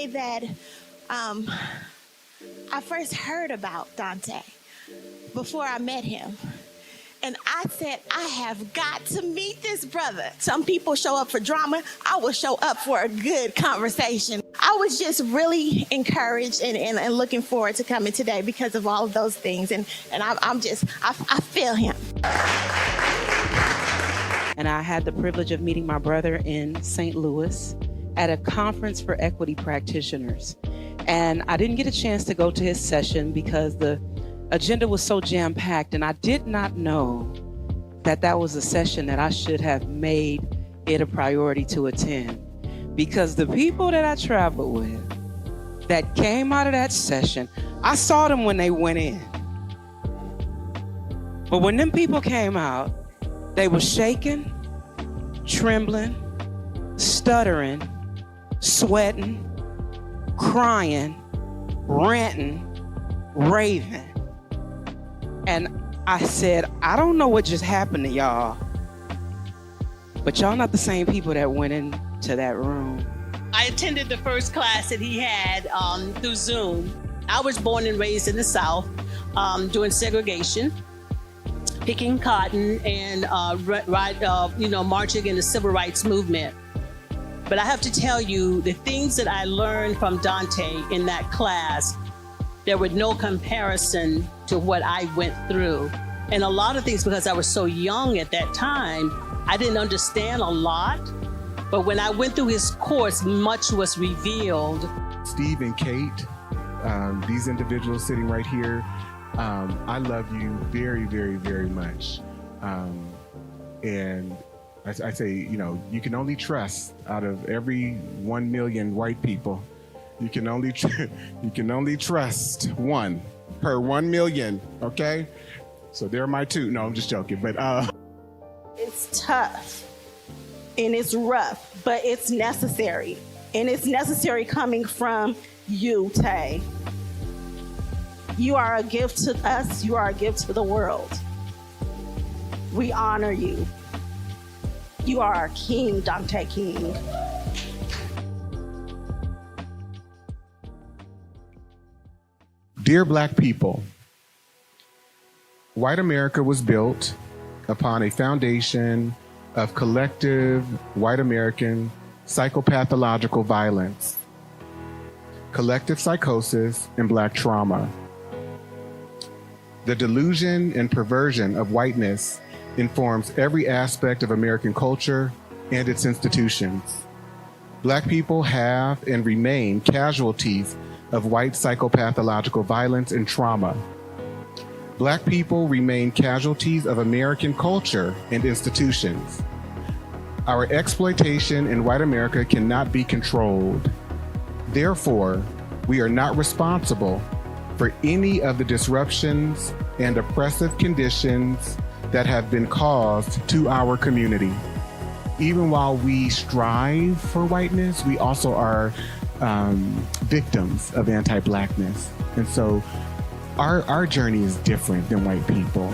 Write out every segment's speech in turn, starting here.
day that I first heard about Dante, before I met him. And I said, I have got to meet this brother. Some people show up for drama. I will show up for a good conversation. I was just really encouraged and looking forward to coming today because of all of those things. And I feel him. And I had the privilege of meeting my brother in St. Louis at a conference for equity practitioners. And I didn't get a chance to go to his session because the agenda was so jam-packed, and I did not know that that was a session that I should have made it a priority to attend. Because the people that I traveled with that came out of that session, I saw them when they went in. But when them people came out, they were shaking, trembling, stuttering, sweating, crying, ranting, raving. And I said, I don't know what just happened to y'all, but y'all not the same people that went into that room. I attended the first class that he had through Zoom. I was born and raised in the South during segregation, picking cotton and marching in the civil rights movement. But I have to tell you, the things that I learned from Dante in that class, there was no comparison to what I went through. And a lot of things, because I was so young at that time, I didn't understand a lot. But when I went through his course, much was revealed. Steve and Kate, these individuals sitting right here, I love you very, very, very much. And I say, you can only trust out of every 1 million white people. You can only trust one per 1 million, okay? So they're my two. No, I'm just joking, but It's tough and it's rough, but it's necessary. And it's necessary coming from you, Tay. You are a gift to us. You are a gift to the world. We honor you. You are our king, Dante King. Dear Black people, white America was built upon a foundation of collective white American psychopathological violence, collective psychosis, and Black trauma. The delusion and perversion of whiteness informs every aspect of American culture and its institutions. Black people have and remain casualties of white psychopathological violence and trauma. Black people remain casualties of American culture and institutions. Our exploitation in white America cannot be controlled. Therefore, we are not responsible for any of the disruptions and oppressive conditions that have been caused to our community. Even while we strive for whiteness, we also are victims of anti-Blackness. And so our journey is different than white people.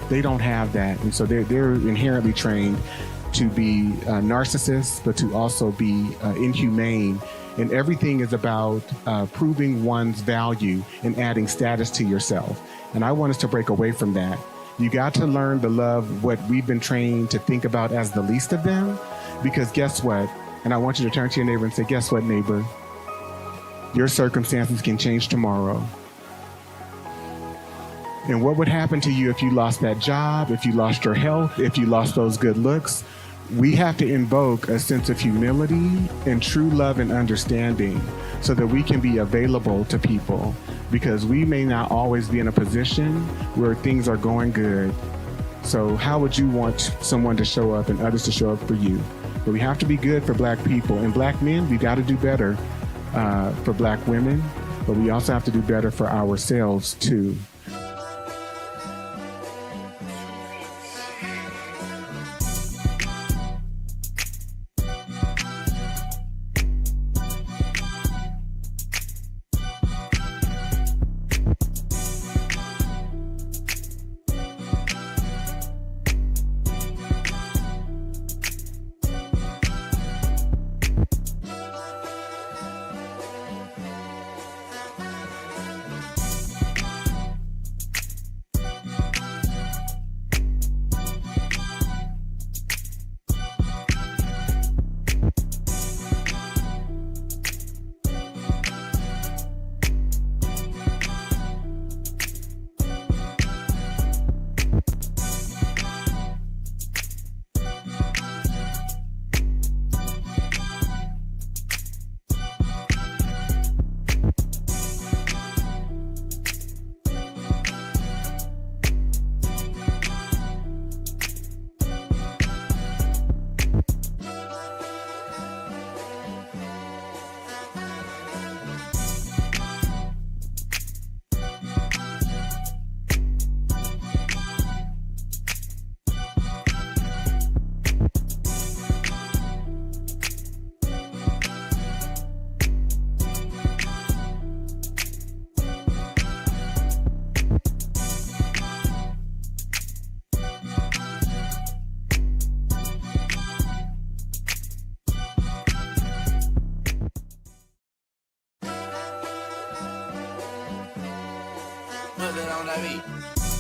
They don't have that. And so they're inherently trained to be narcissists, but to also be inhumane. And everything is about proving one's value and adding status to yourself. And I want us to break away from that. You got to learn to love what we've been trained to think about as the least of them, because guess what? And I want you to turn to your neighbor and say, guess what, neighbor? Your circumstances can change tomorrow. And what would happen to you if you lost that job, if you lost your health, if you lost those good looks? We have to invoke a sense of humility and true love and understanding so that we can be available to people, because we may not always be in a position where things are going good. So how would you want someone to show up and others to show up for you? But we have to be good for Black people. And Black men, we got to do better for Black women, but we also have to do better for ourselves too.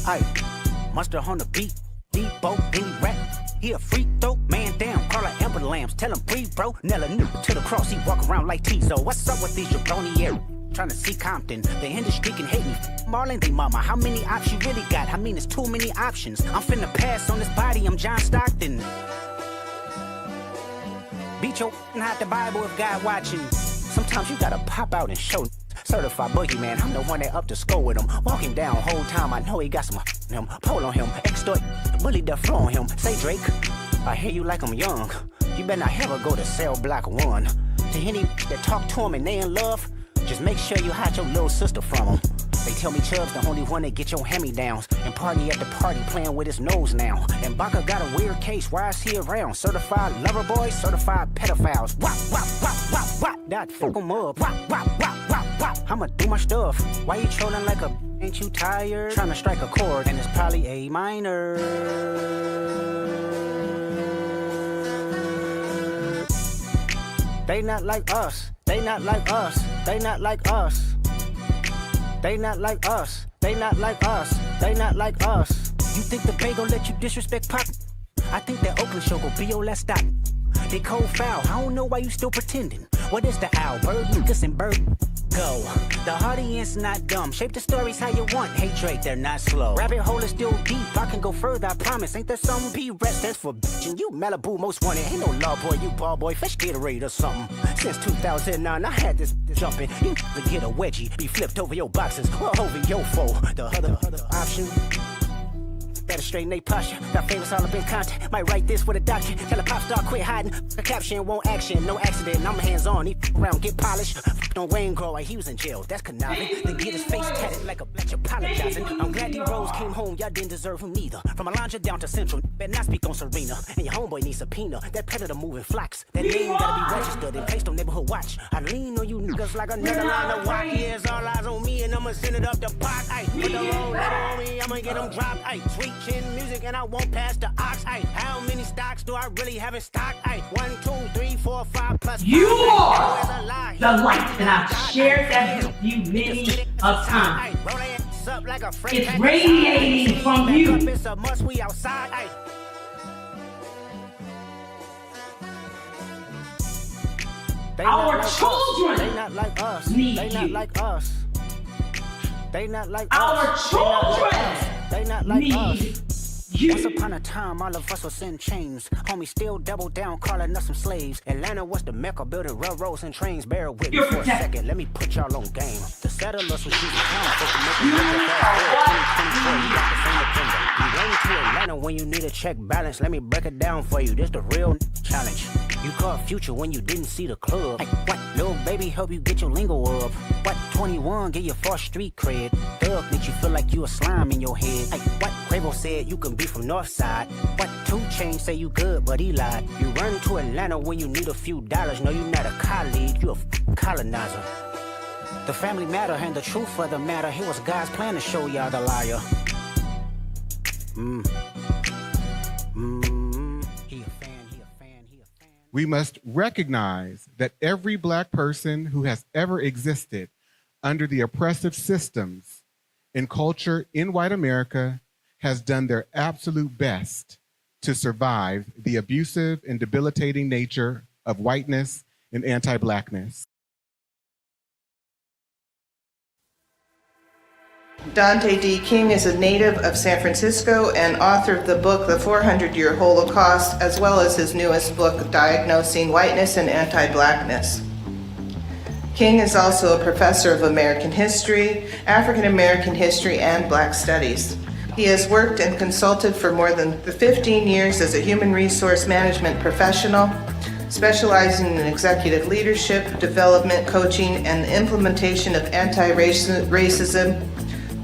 Aye, monster on the beat, Debo, any rap. He a freak throw, man down, call her Amber Lambs, tell him breathe, bro. Nella new to the cross, he walk around like Tizo. What's up with these jabroni air? Trying to see Compton, the industry can hate me. Marlon, they mama, how many options you really got? I mean, it's too many options. I'm finna pass on this body, I'm John Stockton. Beat your hide the Bible if God watching. Sometimes you gotta pop out and show. Certified boogeyman, I'm the one that up to score with him. Walking down whole time, I know he got some him. Pull on him, extort, bully the flow on him. Say Drake, I hear you like I'm young. You better not ever go to cell block 1. To any that talk to him and they in love, just make sure you hide your little sister from him. They tell me Chubb's the only one that get your hand-me-downs. And party at the party playing with his nose now. And Baca got a weird case, why is he around? Certified lover boys, certified pedophiles. Wop, wop, wop, wop, wop. That fuck him up. Wop, wop, wop, wop, wop. I'ma do my stuff. Why you trolling like a ain't you tired? Trying to strike a chord and it's probably A minor. They not like us. They not like us. They not like us. They not like us. They not like us. They not like us. You think the Bay gon' let you disrespect Pop? I think that Oakland show gon' be your last stop. They cold foul. I don't know why you still pretending. What is the owl? Bird, Lucas, and Bird. Go. The audience not dumb. Shape the stories how you want. Hey Drake, they're not slow. Rabbit hole is still deep. I can go further, I promise. Ain't there some P-rest that's for bitchin'? You Malibu most wanted. Ain't no law boy, you ball boy. Fish Gatorade or something. Since 2009, I had this jumping. You to get a wedgie. Be flipped over your boxes or over your foe. The other option. Better straighten they posture. Got famous all up in content. Might write this with a doctor. Tell a pop star quit hiding. A caption won't action. No accident. I'm hands on. He around get polished. On Wayne Grow like he was in jail. That's conniving. Then get his face tatted like a bitch apologizing. I'm glad D Rose came home. Y'all didn't deserve him neither. From Alondra down to Central. Better not speak on Serena. And your homeboy needs subpoena. That predator moving flocks. That name gotta be registered and placed on neighborhood watch. I lean on you niggas like another line of walk. Yeah, it's all eyes on me and I'ma send it up the pot. Ay, put the wrong letter on me. I'ma get them dropped. Ay, sweet chin music and I won't pass the ox. Ay, how many stocks do I really have in stock? Ay, 1, 2, 3, 4, 5 plus. You are the light, and I've shared that with you many a time. It's radiating from you. It's a must, we outside. Ay. Our children they not like us. need They not you. like us. They not like Our us. children They not like us. need you. Once upon a time, all of us was in chains. Homie still double down, calling us some slaves. Atlanta was the mecca, building railroads and trains. Bear with me You're for a protected. second, let me put y'all on game. The settlers was using town, folks to make You them look are fast. what 2024, you got the same agenda. You run to Atlanta when you need a check balance. Let me break it down for you. This the real challenge. You caught Future when you didn't see the club. Like, what? Little baby help you get your lingo up. What? 21 get your first street cred. Thug make you feel like you a slime in your head. Like, what? Quavo said you can be from North Side. What? 2 Chainz say you good, but he lied. You run to Atlanta when you need a few dollars. No, you're not a colleague, you a colonizer. The family matter and the truth of the matter. It was God's plan to show y'all the liar. He a fan. We must recognize that every Black person who has ever existed under the oppressive systems and culture in white America has done their absolute best to survive the abusive and debilitating nature of whiteness and anti-Blackness. Dante D. King is a native of San Francisco and author of the book The 400-Year Holocaust, as well as his newest book, Diagnosing Whiteness and Anti-Blackness. King is also a professor of American history, African American history, and Black studies. He has worked and consulted for more than 15 years as a human resource management professional, specializing in executive leadership, development, coaching, and the implementation of anti-racism,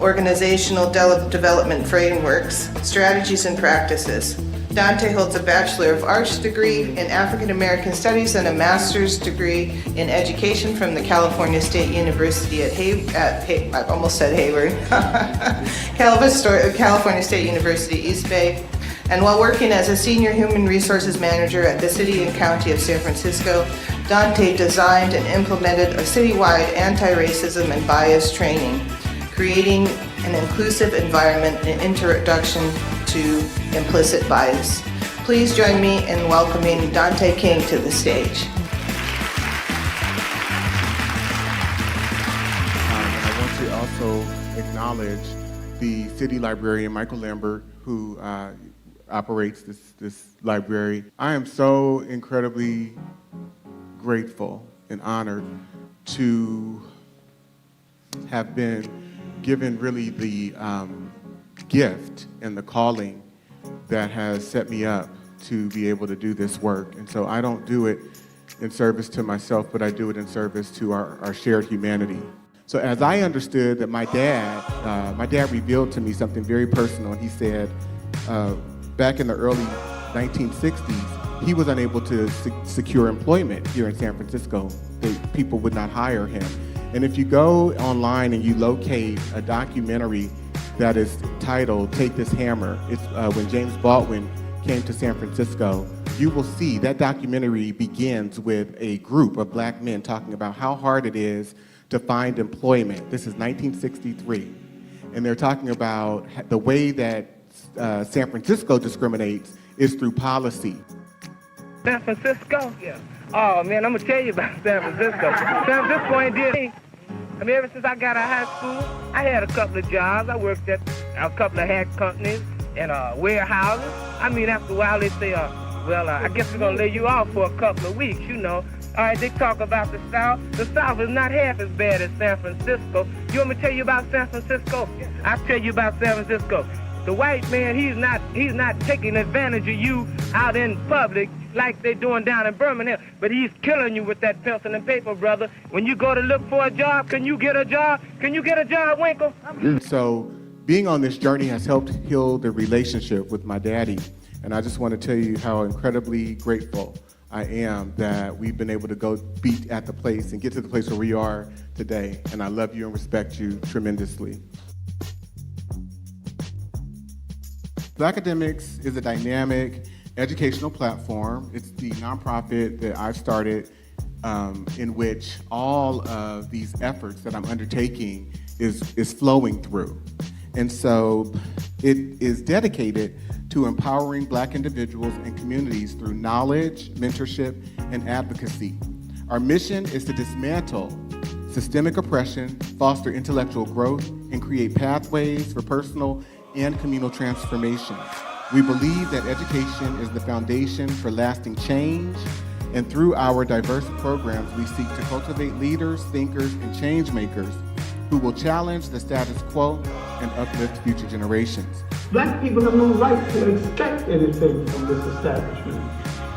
organizational development frameworks, strategies, and practices. Dante holds a Bachelor of Arts degree in African American Studies and a Master's degree in Education from the California State University I almost said Hayward. California State University, East Bay. And while working as a Senior Human Resources Manager at the City and County of San Francisco, Dante designed and implemented a citywide anti-racism and bias training, creating an an inclusive environment and introduction to implicit bias. Please join me in welcoming Dante King to the stage. I want to also acknowledge the city librarian, Michael Lambert, who operates this library. I am so incredibly grateful and honored to have been given really the gift and the calling that has set me up to be able to do this work. And so I don't do it in service to myself, but I do it in service to our shared humanity. So as I understood that my dad revealed to me something very personal. He said back in the early 1960s, he was unable to secure employment here in San Francisco. People would not hire him. And if you go online and you locate a documentary that is titled Take This Hammer, it's when James Baldwin came to San Francisco, you will see that documentary begins with a group of black men talking about how hard it is to find employment. This is 1963. And they're talking about the way that San Francisco discriminates is through policy. San Francisco? Yeah. Oh man, I'm gonna tell you about San Francisco. San Francisco ain't did anything. I mean, ever since I got out of high school, I had a couple of jobs. I worked at a couple of hat companies and warehouses. I mean, after a while they say, well, I guess we're gonna lay you off for a couple of weeks, you know. All right, they talk about the South. The South is not half as bad as San Francisco. You want me to tell you about San Francisco? I'll tell you about San Francisco. The white man, he's not taking advantage of you out in public like they're doing down in Birmingham, but he's killing you with that pencil and paper, brother. When you go to look for a job, can you get a job? Can you get a job, Winkle? So being on this journey has helped heal the relationship with my daddy. And I just want to tell you how incredibly grateful I am that we've been able to go be at the place and get to the place where we are today. And I love you and respect you tremendously. Black Academics is a dynamic educational platform. It's the nonprofit that I've started in which all of these efforts that I'm undertaking is flowing through. And so it is dedicated to empowering Black individuals and communities through knowledge, mentorship, and advocacy. Our mission is to dismantle systemic oppression, foster intellectual growth, and create pathways for personal and communal transformation. We believe that education is the foundation for lasting change, and through our diverse programs, we seek to cultivate leaders, thinkers, and change makers who will challenge the status quo and uplift future generations. Black people have no right to expect anything from this establishment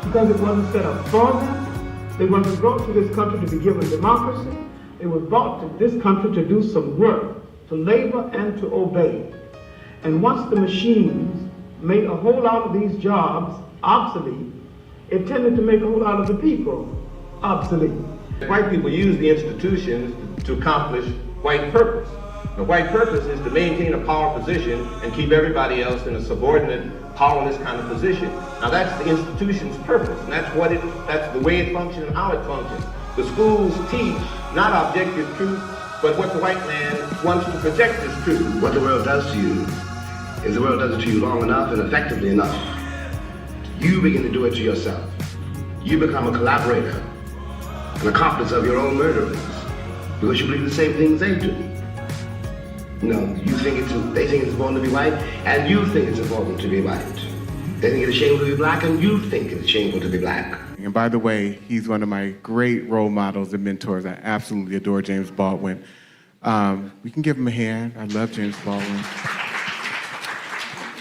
because it wasn't set up for them. They wasn't brought to this country to be given democracy. It was brought to this country to do some work, to labor and to obey. And once the machines made a whole lot of these jobs obsolete, it tended to make a whole lot of the people obsolete. White people use the institutions to accomplish white purpose. The white purpose is to maintain a power position and keep everybody else in a subordinate, powerless kind of position. Now that's the institution's purpose, and that's the way it functions and how it functions. The schools teach not objective truth, but what the white man wants to project as truth. What the world does to you is the world does it to you long enough and effectively enough. You begin to do it to yourself. You become a collaborator, an accomplice of your own murderers, because you believe the same things they do. No, they think it's important to be white, and you think it's important to be white. They think it's shameful to be black, and you think it's shameful to be black. And by the way, he's one of my great role models and mentors. I absolutely adore James Baldwin. We can give him a hand. I love James Baldwin.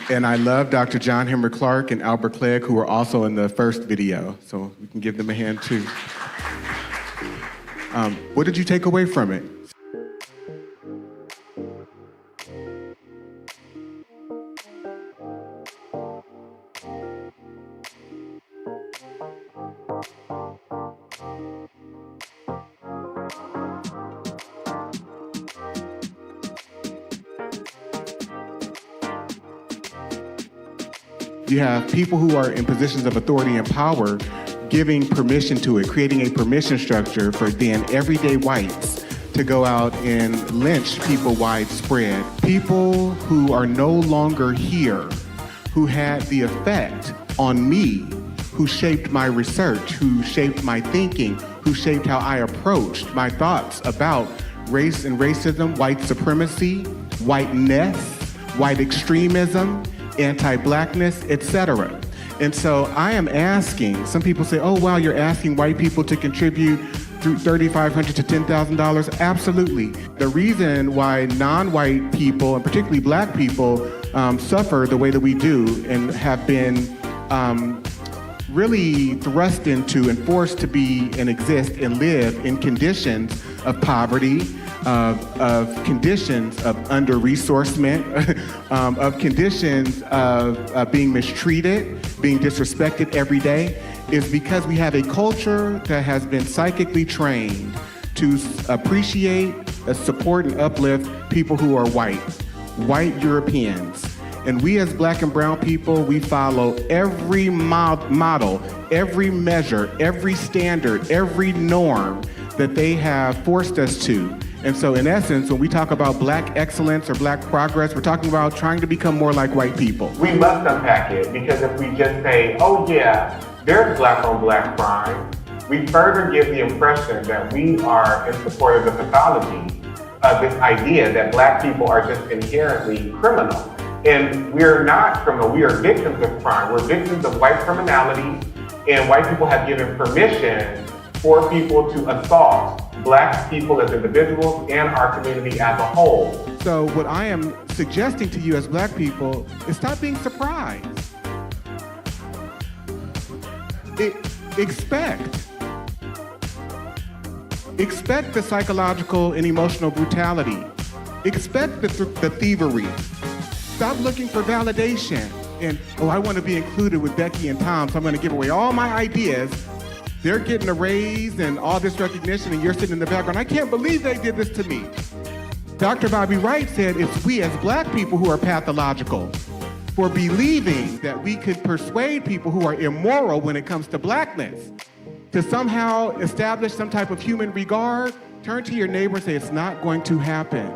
And I love Dr. John Henry Clark and Albert Clegg, who were also in the first video. So we can give them a hand too. What did you take away from it? You have people who are in positions of authority and power giving permission to it, creating a permission structure for then everyday whites to go out and lynch people widespread. People who are no longer here, who had the effect on me, who shaped my research, who shaped my thinking, who shaped how I approached my thoughts about race and racism, white supremacy, whiteness, white extremism, anti-blackness, etc. And so I am asking, some people say, oh, wow, you're asking white people to contribute through $3,500 to $10,000. Absolutely. The reason why non-white people, and particularly black people, suffer the way that we do and have been really thrust into and forced to be and exist and live in conditions of poverty, of conditions of under-resourcement, of conditions of being mistreated, being disrespected every day, is because we have a culture that has been psychically trained to appreciate, support, and uplift people who are white Europeans. And we as black and brown people, we follow every model, every measure, every standard, every norm that they have forced us to. And so in essence, when we talk about black excellence or black progress, we're talking about trying to become more like white people. We must unpack it, because if we just say, oh yeah, there's black on black crime, we further give the impression that we are in support of the pathology of this idea that black people are just inherently criminal. And we're not criminal, we are victims of crime. We're victims of white criminality, and white people have given permission for people to assault black people as individuals and our community as a whole. So what I am suggesting to you as black people is stop being surprised. Expect the psychological and emotional brutality. Expect the thievery. Stop looking for validation. And, oh, I want to be included with Becky and Tom, so I'm going to give away all my ideas. They're getting a raise and all this recognition, and you're sitting in the background. I can't believe they did this to me. Dr. Bobby Wright said it's we as black people who are pathological for believing that we could persuade people who are immoral when it comes to blackness to somehow establish some type of human regard. Turn to your neighbor and say, it's not going to happen.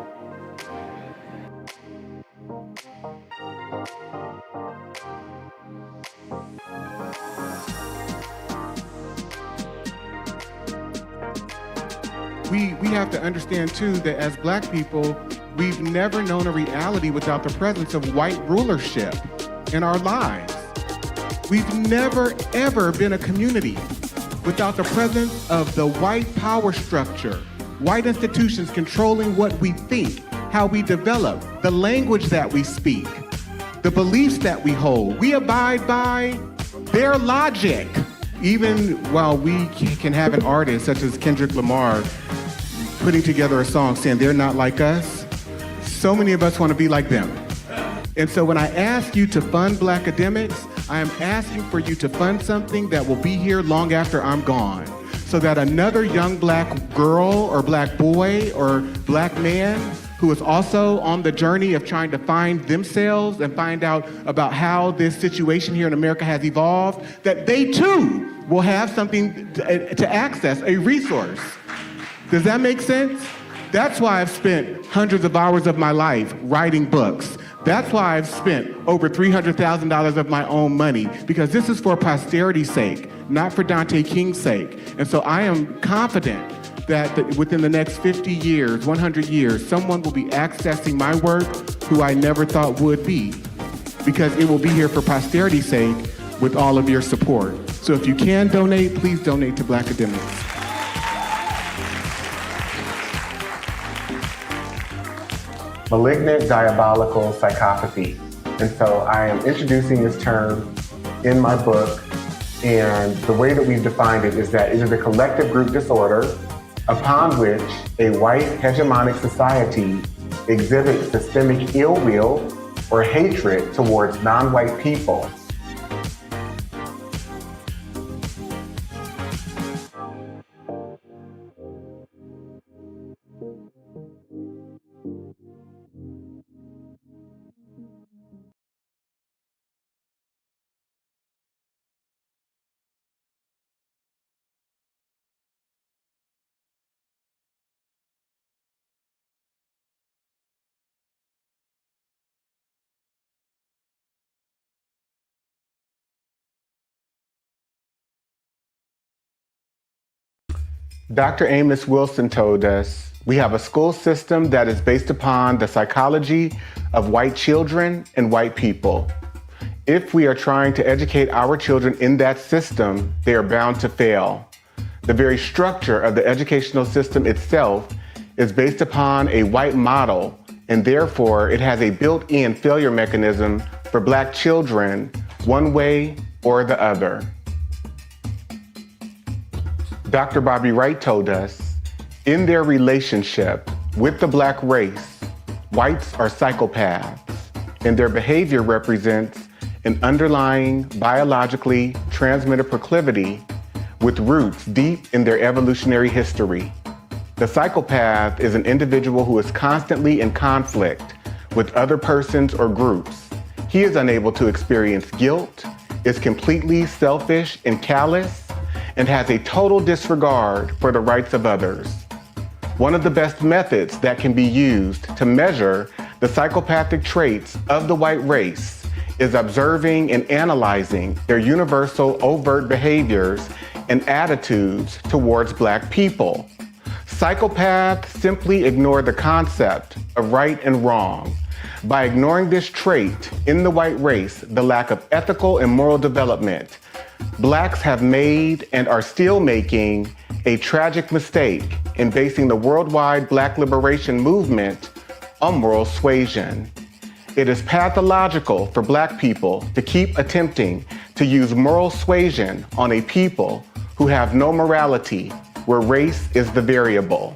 We have to understand too that as black people, we've never known a reality without the presence of white rulership in our lives. We've never ever been a community without the presence of the white power structure, white institutions controlling what we think, how we develop, the language that we speak, the beliefs that we hold. We abide by their logic. Even while we can have an artist such as Kendrick Lamar putting together a song saying they're not like us, so many of us want to be like them. And so when I ask you to fund black academics, I am asking for you to fund something that will be here long after I'm gone, so that another young black girl or black boy or black man who is also on the journey of trying to find themselves and find out about how this situation here in America has evolved, that they too will have something to access, a resource. Does that make sense? That's why I've spent hundreds of hours of my life writing books. That's why I've spent over $300,000 of my own money, because this is for posterity's sake, not for Dante King's sake. And so I am confident that within the next 50 years, 100 years, someone will be accessing my work who I never thought would be, because it will be here for posterity's sake with all of your support. So if you can donate, please donate to Black Academics. Malignant diabolical psychopathy. And so I am introducing this term in my book, and the way that we've defined it is that it is a collective group disorder upon which a white hegemonic society exhibits systemic ill will or hatred towards non-white people. Dr. Amos Wilson told us, we have a school system that is based upon the psychology of white children and white people. If we are trying to educate our children in that system, they are bound to fail. The very structure of the educational system itself is based upon a white model, and therefore it has a built-in failure mechanism for Black children, one way or the other. Dr. Bobby Wright told us, in their relationship with the Black race, whites are psychopaths, and their behavior represents an underlying biologically transmitted proclivity with roots deep in their evolutionary history. The psychopath is an individual who is constantly in conflict with other persons or groups. He is unable to experience guilt, is completely selfish and callous, and has a total disregard for the rights of others. One of the best methods that can be used to measure the psychopathic traits of the white race is observing and analyzing their universal overt behaviors and attitudes towards Black people. Psychopaths simply ignore the concept of right and wrong. By ignoring this trait in the white race, the lack of ethical and moral development, Blacks have made and are still making a tragic mistake in basing the worldwide Black liberation movement on moral suasion. It is pathological for Black people to keep attempting to use moral suasion on a people who have no morality, where race is the variable.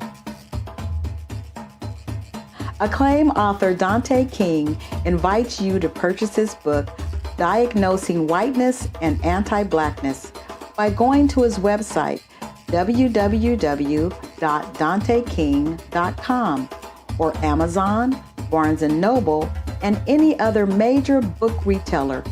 Acclaimed author Dante King invites you to purchase his book, Diagnosing Whiteness and Anti-Blackness, by going to his website, www.danteking.com, or Amazon, Barnes & Noble, and any other major book retailer